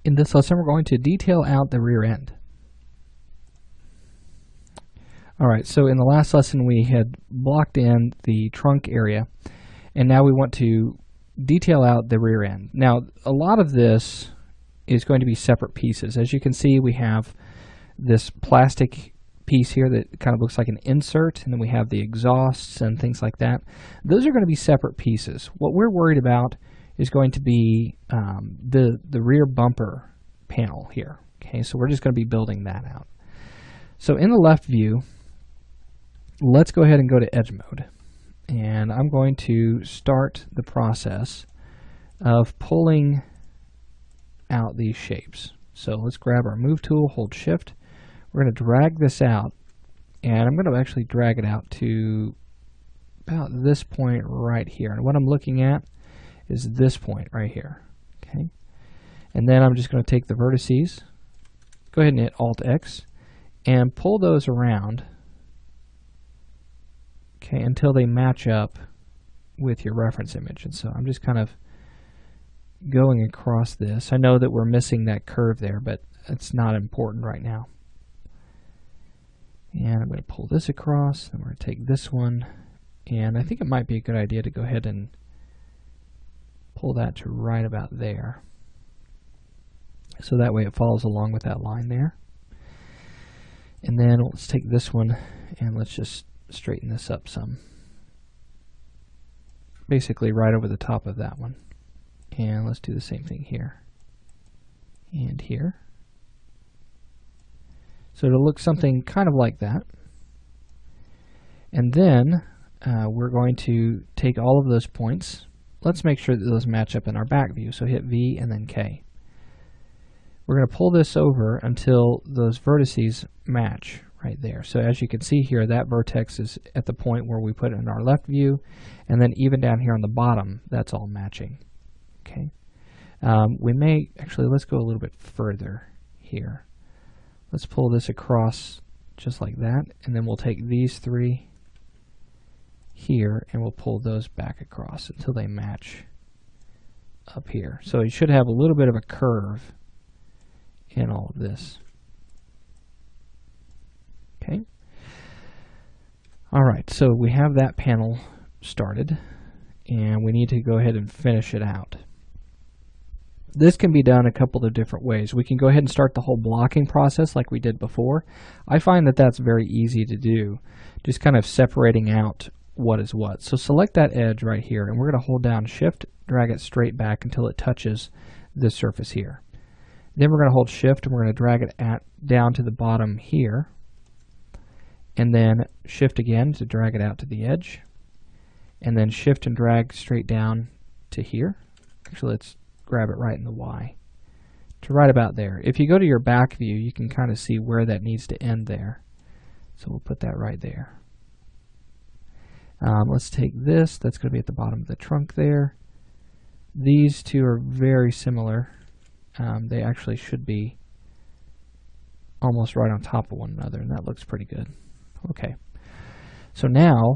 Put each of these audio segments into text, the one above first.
In this lesson, we're going to detail out the rear end. Alright, so in the last lesson we had blocked in the trunk area, and now we want to detail out the rear end. Now, a lot of this is going to be separate pieces. As you can see, we have this plastic piece here that kind of looks like an insert, and then we have the exhausts and things like that. Those are going to be separate pieces. What we're worried about is going to be the rear bumper panel here. Okay, so we're just going to be building that out. So in the left view, let's go ahead and go to edge mode, and I'm going to start the process of pulling out these shapes. So let's grab our move tool, hold shift. We're going to drag this out, and I'm going to actually drag it out to about this point right here. And what I'm looking at is this point right here. Okay, and then I'm just going to take the vertices, go ahead and hit Alt-X, and pull those around, okay, until they match up with your reference image. And so I'm just kind of going across this. I know that we're missing that curve there, but it's not important right now. And I'm going to pull this across, and we're going to take this one, and I think it might be a good idea to go ahead and pull that to right about there. So that way it follows along with that line there. And then let's take this one and let's just straighten this up some. Basically right over the top of that one. And let's do the same thing here. And here. So it'll look something kind of like that. And then we're going to take all of those points. Let's make sure that those match up in our back view. So hit V and then K. We're going to pull this over until those vertices match right there. So as you can see here, that vertex is at the point where we put it in our left view, and then even down here on the bottom, that's all matching. Okay. We may actually, let's go a little bit further here. Let's pull this across just like that, and then we'll take these three here and we'll pull those back across until they match up here. So you should have a little bit of a curve in all of this. Okay. Alright, so we have that panel started, and we need to go ahead and finish it out. This can be done a couple of different ways. We can go ahead and start the whole blocking process like we did before. I find that that's very easy to do, just kind of separating out what is what. So select that edge right here, and we're going to hold down Shift, drag it straight back until it touches this surface here. Then we're going to hold Shift, and we're going to drag it down to the bottom here, and then Shift again to drag it out to the edge, and then Shift and drag straight down to here. Actually, let's grab it right in the Y to right about there. If you go to your back view, you can kind of see where that needs to end there. So we'll put that right there. Let's take this. That's going to be at the bottom of the trunk there. These two are very similar. They actually should be almost right on top of one another, and that looks pretty good. Okay. So now,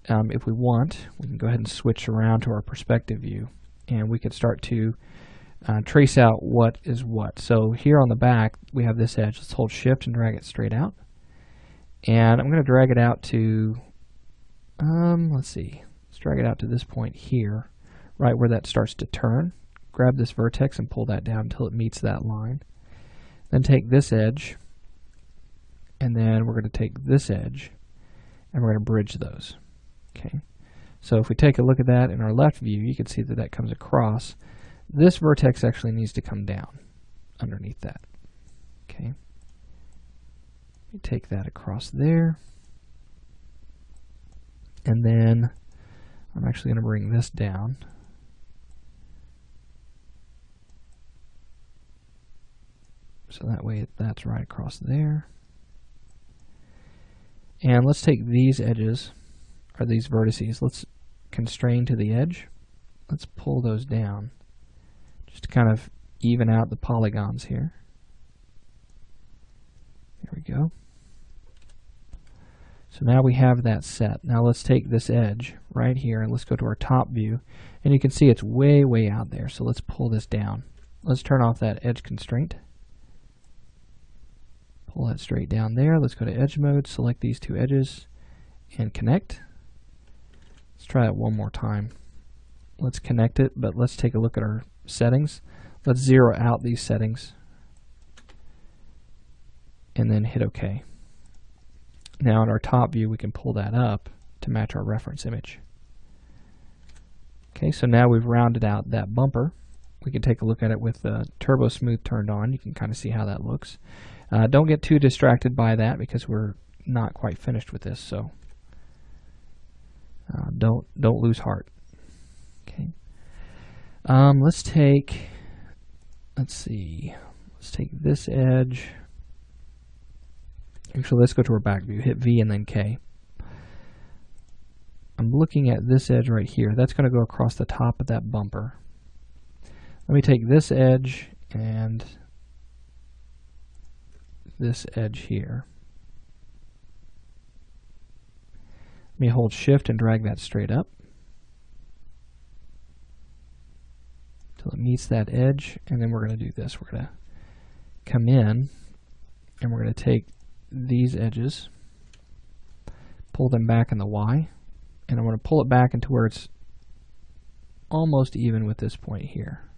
if we want, we can go ahead and switch around to our perspective view, and we could start to trace out what is what. So here on the back, we have this edge. Let's hold Shift and drag it straight out. And I'm going to drag it out to, let's see, let's drag it out to this point here, right where that starts to turn. Grab this vertex and pull that down until it meets that line. Then take this edge, and then we're going to take this edge, and we're going to bridge those. Okay. So if we take a look at that in our left view, you can see that that comes across. This vertex actually needs to come down underneath that. Okay. Take that across there. And then I'm actually going to bring this down. So that way that's right across there. And let's take these edges, or these vertices, let's constrain to the edge. Let's pull those down just to kind of even out the polygons here. There we go. So now we have that set. Now let's take this edge right here and let's go to our top view, and you can see it's way out there. So let's pull this down let's turn off that edge constraint. Pull that straight down there. Let's go to edge mode, select these two edges, and connect. Let's try it one more time. Let's connect it, but let's take a look at our settings. Let's zero out these settings and then hit OK. Now in our top view we can pull that up to match our reference image. Okay, so now we've rounded out that bumper. We can take a look at it with the Turbo Smooth turned on. You can kind of see how that looks. Don't get too distracted by that because we're not quite finished with this, so don't lose heart. Okay. Let's take this edge. Actually, let's go to our back view. Hit V and then K. I'm looking at this edge right here. That's going to go across the top of that bumper. Let me take this edge and this edge here. Let me hold Shift and drag that straight up until it meets that edge, and then we're going to do this. We're going to come in and we're going to take these edges, pull them back in the Y, and I'm going to pull it back into where it's almost even with this point here.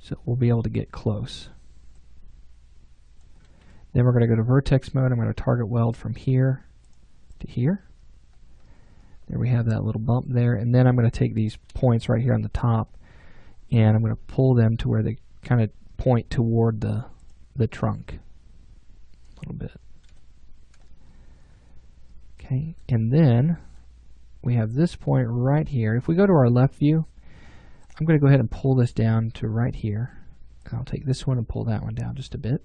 So we'll be able to get close. Then we're going to go to vertex mode. I'm going to target weld from here to here. There we have that little bump there. And then I'm going to take these points right here on the top and I'm going to pull them to where they kind of point toward the trunk a little bit. Okay, and then we have this point right here. If we go to our left view, I'm going to go ahead and pull this down to right here. I'll take this one and pull that one down just a bit.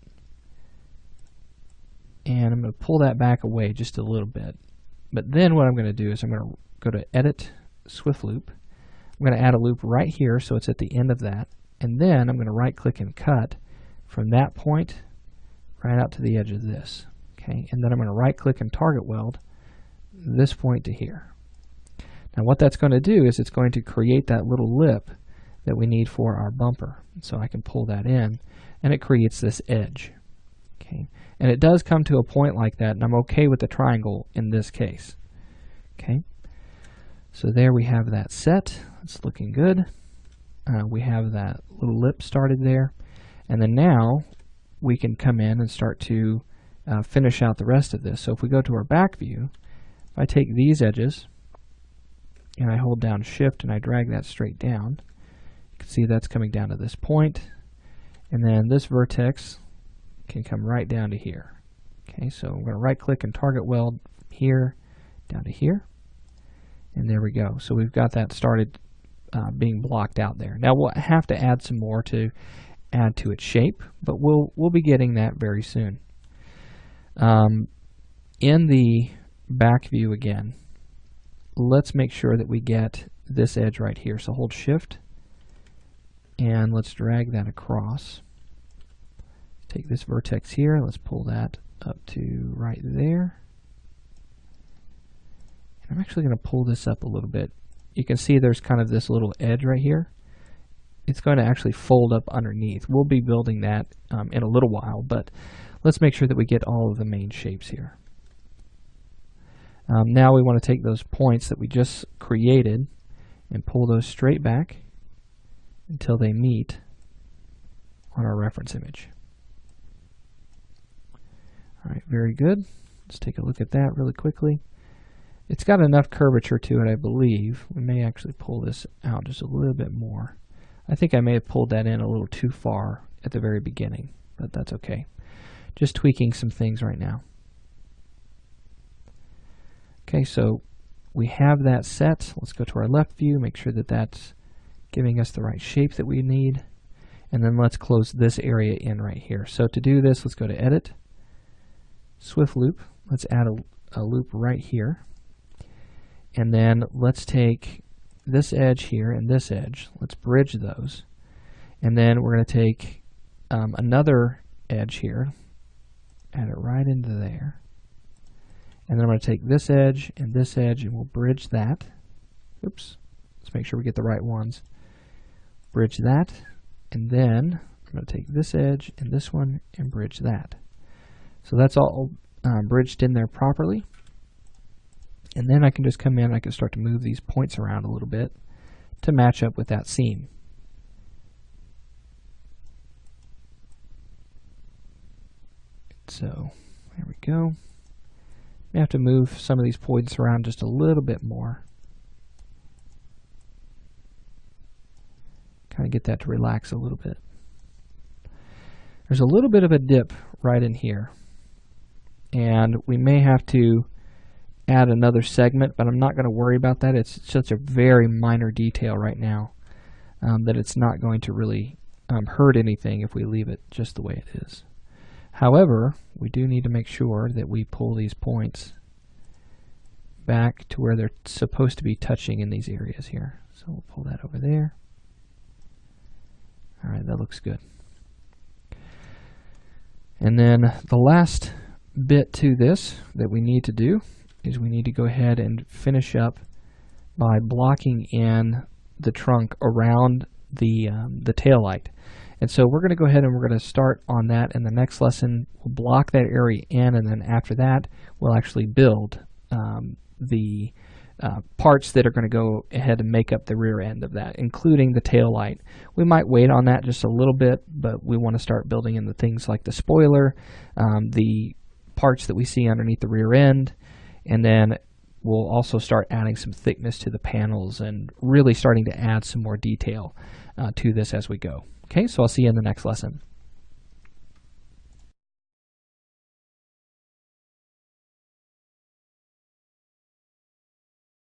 And I'm going to pull that back away just a little bit. But then what I'm going to do is I'm going to go to Edit, Swift Loop. I'm going to add a loop right here so it's at the end of that. And then I'm going to right click and cut from that point right out to the edge of this. Okay, and then I'm going to right click and target weld this point to here. Now what that's going to do is it's going to create that little lip that we need for our bumper. So I can pull that in and it creates this edge. Okay, and it does come to a point like that, and I'm okay with the triangle in this case. Okay, so there we have that set. It's looking good. We have that little lip started there, and then now we can come in and start to finish out the rest of this. So if we go to our back view, if I take these edges and I hold down Shift and I drag that straight down, you can see that's coming down to this point, and then this vertex can come right down to here. Okay, so I'm going to right click and target weld from here down to here, and there we go. So we've got that started being blocked out there. Now we'll have to add some more to add to its shape, but we'll be getting that very soon. In the back view again, let's make sure that we get this edge right here. So hold Shift and let's drag that across. Take this vertex here, let's pull that up to right there. And I'm actually going to pull this up a little bit. You can see there's kind of this little edge right here. It's going to actually fold up underneath. We'll be building that in a little while, but let's make sure that we get all of the main shapes here. Now we want to take those points that we just created and pull those straight back until they meet on our reference image. Alright, very good. Let's take a look at that really quickly. It's got enough curvature to it, I believe. We may actually pull this out just a little bit more. I think I may have pulled that in a little too far at the very beginning, but that's okay. Just tweaking some things right now. Okay, so we have that set. Let's go to our left view, make sure that that's giving us the right shape that we need. And then let's close this area in right here. So to do this, let's go to Edit, Swift Loop. Let's add a loop right here. And then let's take this edge here and this edge. Let's bridge those. And then we're going to take another edge here, add it right into there. And then I'm going to take this edge and we'll bridge that. Oops. Let's make sure we get the right ones. bridge that, and then I'm going to take this edge and this one and bridge that. So that's all bridged in there properly. And then I can just come in and I can start to move these points around a little bit to match up with that seam. So there we go. We have to move some of these points around just a little bit more. Kind of get that to relax a little bit. There's a little bit of a dip right in here, and we may have to add another segment, but I'm not going to worry about that. It's such a very minor detail right now that it's not going to really hurt anything if we leave it just the way it is. However, we do need to make sure that we pull these points back to where they're supposed to be touching in these areas here. So we'll pull that over there. All right, that looks good. And then the last bit to this that we need to do is we need to go ahead and finish up by blocking in the trunk around the tail light. And so we're going to go ahead and we're going to start on that in the next lesson. We'll block that area in, and then after that we'll actually build the parts that are going to go ahead and make up the rear end of that, including the tail light. We might wait on that just a little bit, but we want to start building in the things like the spoiler, the parts that we see underneath the rear end, and then we'll also start adding some thickness to the panels and really starting to add some more detail to this as we go. Okay, so I'll see you in the next lesson.